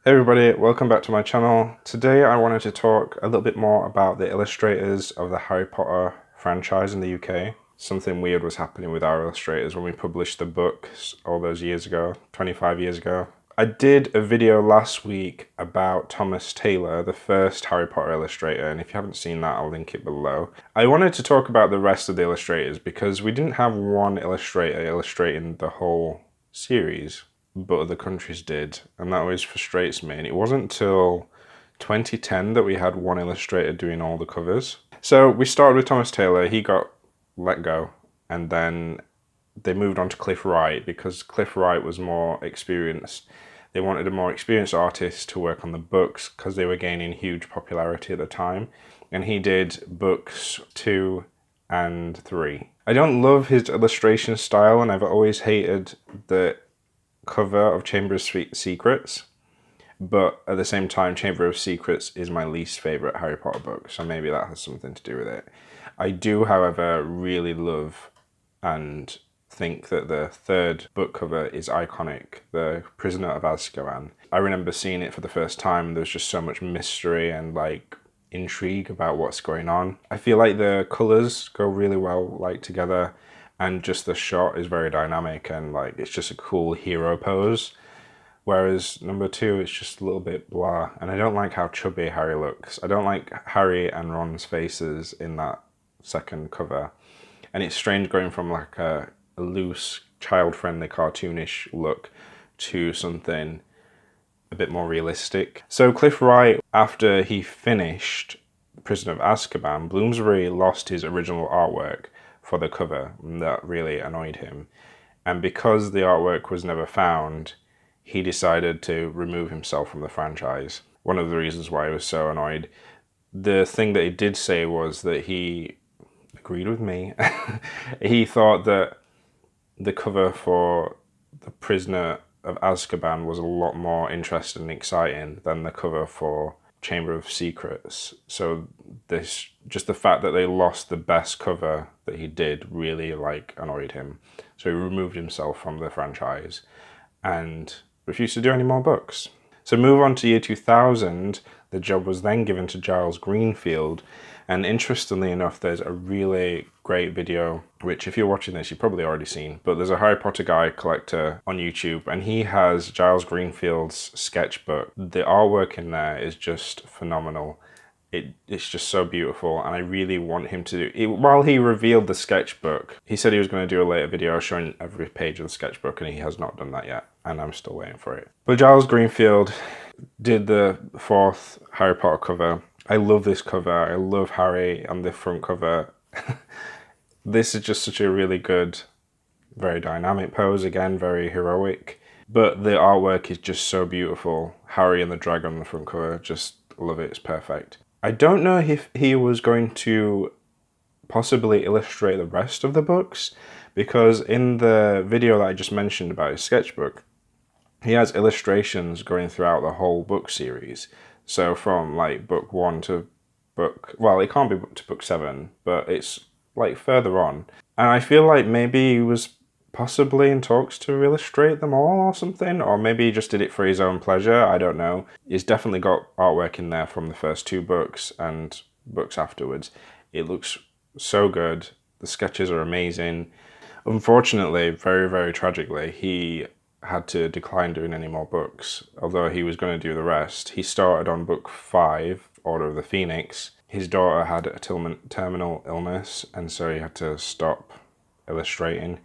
Hey everybody, welcome back to my channel. Today I wanted to talk a little bit more about the illustrators of the Harry Potter franchise in the UK. Something weird was happening with our illustrators when we published the books all those years ago, 25 years ago. I did a video last week about Thomas Taylor, the first Harry Potter illustrator, and if you haven't seen that, I'll link it below. I wanted to talk about the rest of the illustrators because we didn't have one illustrator illustrating the whole series, but other countries did, and that always frustrates me. And it wasn't until 2010 that we had one illustrator doing all the covers. So we started with Thomas Taylor, he got let go, and then they moved on to Cliff Wright because Cliff Wright was more experienced. They wanted a more experienced artist to work on the books because they were gaining huge popularity at the time, and he did books 2 and 3. I don't love his illustration style, and I've always hated the cover of Chamber of Secrets, but at the same time Chamber of Secrets is my least favorite Harry Potter book, so maybe that has something to do with it. I do, however, really love and think that the third book cover is iconic, the Prisoner of Azkaban. I remember seeing it for the first time. There's just so much mystery and like intrigue about what's going on. I feel like the colors go really well together, and just the shot is very dynamic and like it's just a cool hero pose. Whereas number 2 is just a little bit blah, and I don't like how chubby Harry looks. I don't like Harry and Ron's faces in that second cover, and it's strange going from like a loose, child-friendly, cartoonish look to something a bit more realistic. So Cliff Wright, after he finished Prisoner of Azkaban, Bloomsbury lost his original artwork for the cover, and that really annoyed him. And because the artwork was never found, he decided to remove himself from the franchise. One of the reasons why he was so annoyed. The thing that he did say was that he agreed with me. He thought that the cover for The Prisoner of Azkaban was a lot more interesting and exciting than the cover for Chamber of Secrets. So this, just the fact that they lost the best cover that he did really annoyed him. So he removed himself from the franchise and refused to do any more books. So move on to year 2000, the job was then given to Giles Greenfield, and interestingly enough, there's a really great video, which if you're watching this, you've probably already seen, but there's a Harry Potter guy collector on YouTube, and he has Giles Greenfield's sketchbook. The artwork in there is just phenomenal. It's just so beautiful, and I really want him to do it. While he revealed the sketchbook, he said he was going to do a later video showing every page of the sketchbook, and he has not done that yet, and I'm still waiting for it. But Giles Greenfield did the 4th Harry Potter cover. I love this cover. I love Harry on the front cover. This is just such a really good, very dynamic pose, again, very heroic. But the artwork is just so beautiful. Harry and the dragon on the front cover, just love it, it's perfect. I don't know if he was going to possibly illustrate the rest of the books, because in the video that I just mentioned about his sketchbook, he has illustrations going throughout the whole book series. So from like book 1 to book, well, it can't be to book 7, but it's like further on. And I feel like maybe he was possibly in talks to illustrate them all or something, or maybe he just did it for his own pleasure, I don't know. He's definitely got artwork in there from the first 2 books and books afterwards. It looks so good. The sketches are amazing. Unfortunately, very, very tragically, he had to decline doing any more books, although he was going to do the rest. He started on book 5, Order of the Phoenix. His daughter had a terminal illness, and so he had to stop illustrating.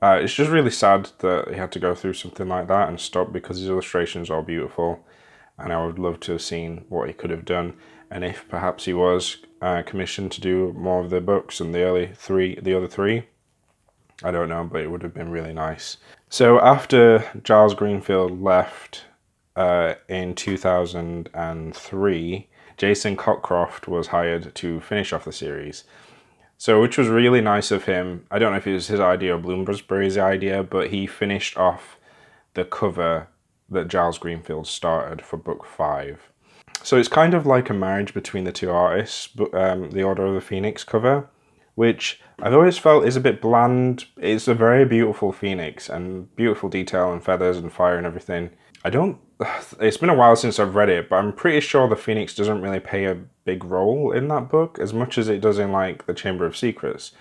It's just really sad that he had to go through something like that and stop, because his illustrations are beautiful, and I would love to have seen what he could have done, and if perhaps he was commissioned to do more of the books and the other 3. I don't know, but it would have been really nice. So after Giles Greenfield left in 2003, Jason Cockcroft was hired to finish off the series. So, which was really nice of him. I don't know if it was his idea or Bloomsbury's idea, but he finished off the cover that Giles Greenfield started for book 5. So it's kind of like a marriage between the 2 artists, but the Order of the Phoenix cover, which I've always felt is a bit bland. It's a very beautiful phoenix and beautiful detail and feathers and fire and everything. I don't it's been a while since I've read it, but I'm pretty sure the Phoenix doesn't really play a big role in that book as much as it does in like the Chamber of Secrets.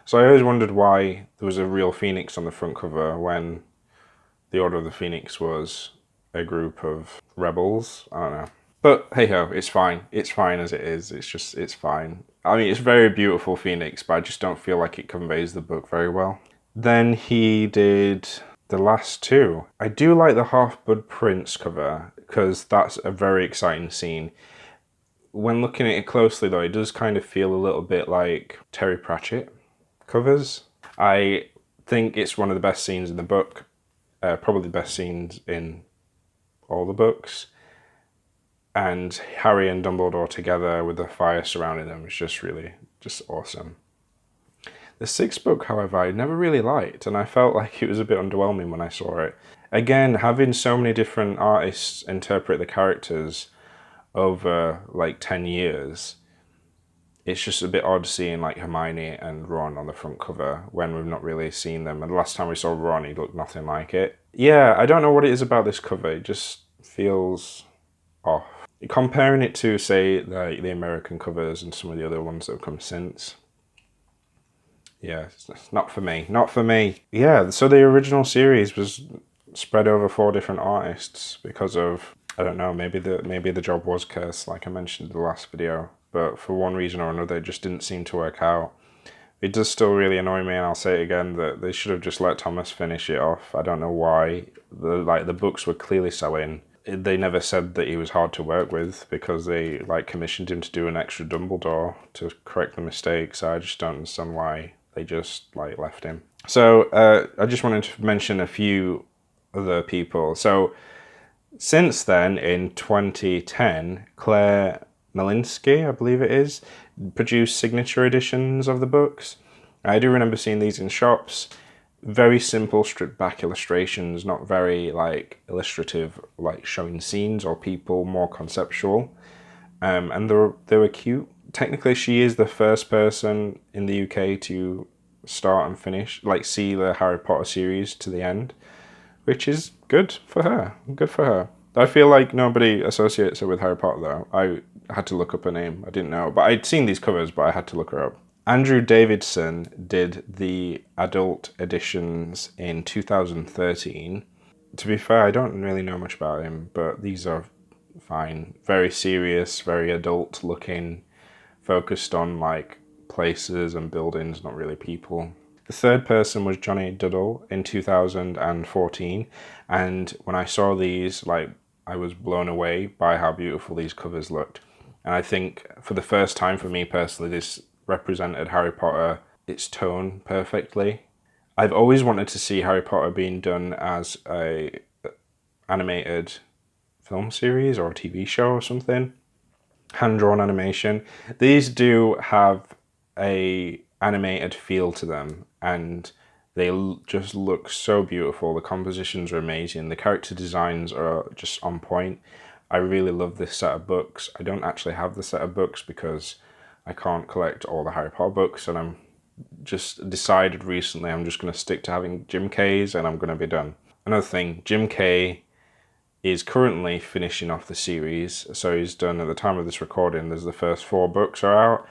So I always wondered why there was a real Phoenix on the front cover when the Order of the Phoenix was a group of rebels. I don't know. But hey ho, it's fine. It's fine as it is. It's fine. I mean, it's a very beautiful Phoenix, but I just don't feel like it conveys the book very well. Then he did the last two. I do like the Half-Blood Prince cover because that's a very exciting scene. When looking at it closely though, it does kind of feel a little bit like Terry Pratchett covers. I think it's one of the best scenes in the book. Probably the best scenes in all the books. And Harry and Dumbledore together with the fire surrounding them is just awesome. The sixth book, however, I never really liked, and I felt like it was a bit underwhelming when I saw it. Again, having so many different artists interpret the characters over like 10 years, it's just a bit odd seeing like Hermione and Ron on the front cover when we've not really seen them. And the last time we saw Ron, he looked nothing like it. Yeah, I don't know what it is about this cover. It just feels off. Comparing it to, say, the American covers and some of the other ones that have come since. Yeah, it's not for me. Not for me. Yeah, so the original series was spread over 4 different artists because of, I don't know, maybe the job was cursed, like I mentioned in the last video. But for one reason or another, it just didn't seem to work out. It does still really annoy me, and I'll say it again, that they should have just let Thomas finish it off. I don't know why. The books were clearly selling. They never said that he was hard to work with because they commissioned him to do an extra Dumbledore to correct the mistakes. I just don't understand why they just left him. So I just wanted to mention a few other people. So since then, in 2010, Claire Malinsky, I believe it is, produced signature editions of the books. I do remember seeing these in shops. Very simple, stripped back illustrations, not very illustrative, showing scenes or people, more conceptual. And they were cute. Technically, she is the first person in the UK to start and finish, see the Harry Potter series to the end, which is good for her. Good for her. I feel like nobody associates her with Harry Potter, though. I had to look up her name. I didn't know. But I'd seen these covers, but I had to look her up. Andrew Davidson did the adult editions in 2013. To be fair, I don't really know much about him, but these are fine. Very serious, very adult looking, focused on places and buildings, not really people. The third person was Johnny Duddle in 2014, and when I saw these, I was blown away by how beautiful these covers looked. And I think for the first time for me personally, this represented Harry Potter, its tone perfectly. I've always wanted to see Harry Potter being done as a animated film series or a TV show or something. Hand-drawn animation. These do have a animated feel to them, and they just look so beautiful. The compositions are amazing. The character designs are just on point. I really love this set of books. I don't actually have the set of books because I can't collect all the Harry Potter books, and I'm just decided recently I'm just going to stick to having Jim Kay's, and I'm going to be done. Another thing, Jim Kay is currently finishing off the series, so he's done, at the time of this recording, there's the first 4 books are out,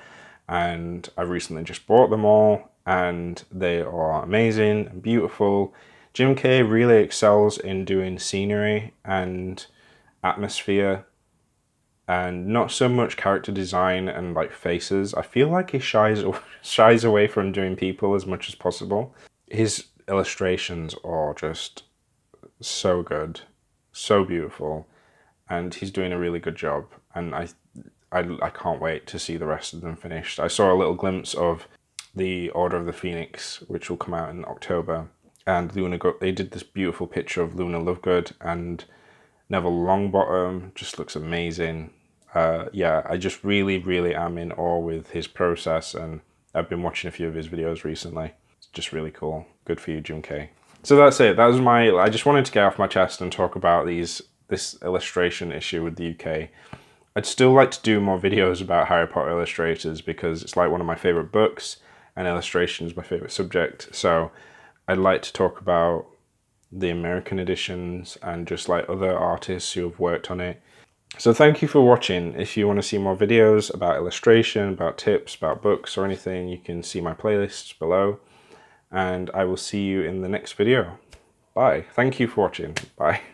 and I recently just bought them all, and they are amazing and beautiful. Jim Kay really excels in doing scenery and atmosphere, and not so much character design and faces. I feel like he shies away from doing people as much as possible. His illustrations are just so good, so beautiful, and he's doing a really good job, and I can't wait to see the rest of them finished. I saw a little glimpse of the Order of the Phoenix, which will come out in October, and they did this beautiful picture of Luna Lovegood, and Neville Longbottom just looks amazing. Yeah, I just really, really am in awe with his process, and I've been watching a few of his videos recently. It's just really cool. Good for you, Jim Kay. So that's it. That was I just wanted to get off my chest and talk about this illustration issue with the UK. I'd still like to do more videos about Harry Potter illustrators because it's one of my favourite books, and illustration is my favourite subject. So I'd like to talk about the American editions, and just like other artists who have worked on it. So thank you for watching. If you want to see more videos about illustration, about tips, about books or anything, you can see my playlists below. And I will see you in the next video. Bye. Thank you for watching. Bye.